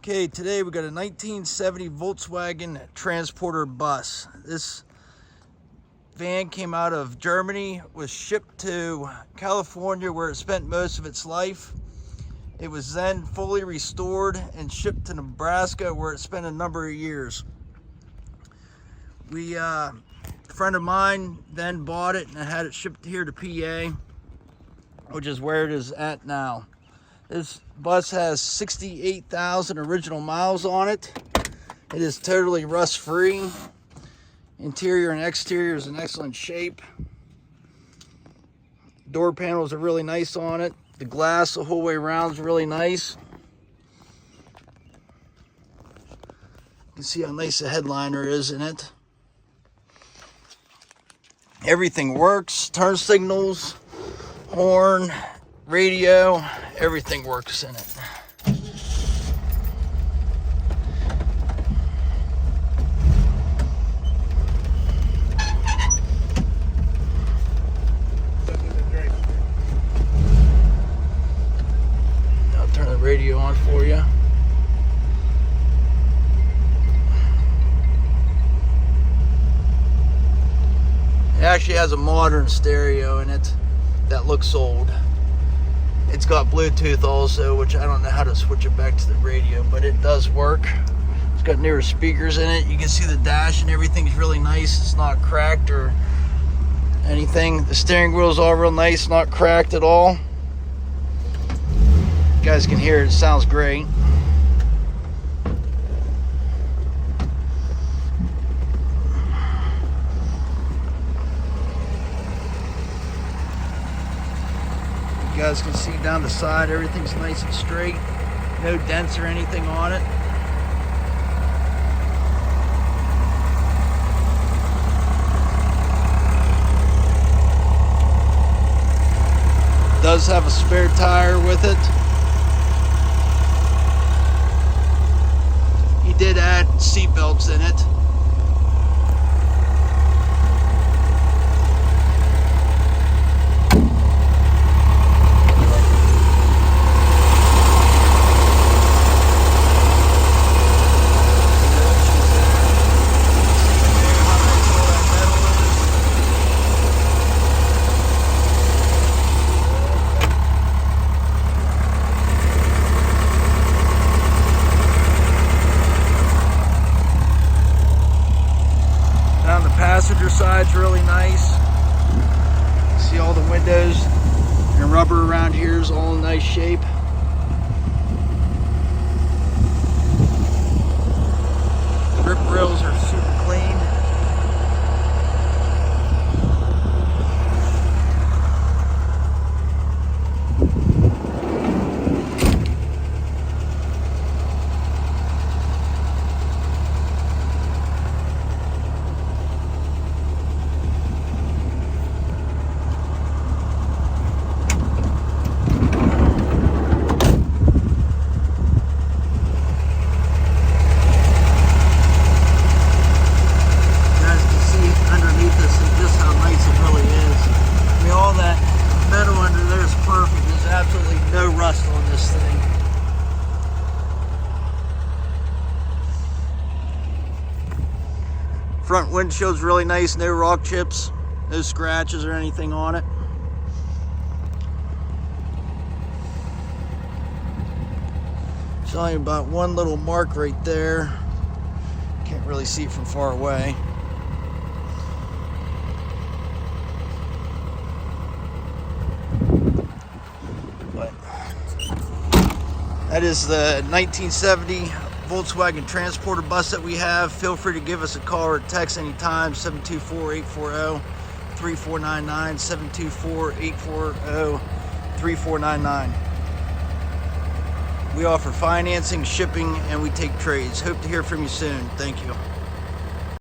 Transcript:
Okay, today we got a 1970 Volkswagen transporter bus. This van came out of Germany, was shipped to California where it spent most of its life. It was then fully restored and shipped to Nebraska where it spent a number of years. A friend of mine then bought it and had it shipped here to PA, which is where it is at now. This bus has 68,000 original miles on it. It is totally rust-free. Interior and exterior is in excellent shape. Door panels are really nice on it. The glass the whole way around is really nice. You can see how nice the headliner is in it. Everything works. Turn signals, horn, radio, everything works in it. I'll turn the radio on for you. It actually has a modern stereo in it that looks old. It's got Bluetooth also, which I don't know how to switch it back to the radio, but it does work. It's got newer speakers in it. You can see the dash and everything's really nice. It's not cracked or anything. The steering wheel is all real nice, not cracked at all. You guys can hear it, it sounds great. You guys can see down the side, everything's nice and straight. No dents or anything on it. Does have a spare tire with it. He did add seat belts in it. Down the passenger side's really nice. See all the windows and rubber around here is all in nice shape. Grip rails are super clean. Absolutely no rust on this thing. Front windshield's really nice, no rock chips, no scratches or anything on it. It's only about one little mark right there. Can't really see it from far away. That is the 1970 Volkswagen transporter bus that we have. Feel free to give us a call or text anytime, 724-840-3499, 724-840-3499. We offer financing, shipping, and we take trades. Hope to hear from you soon. Thank you.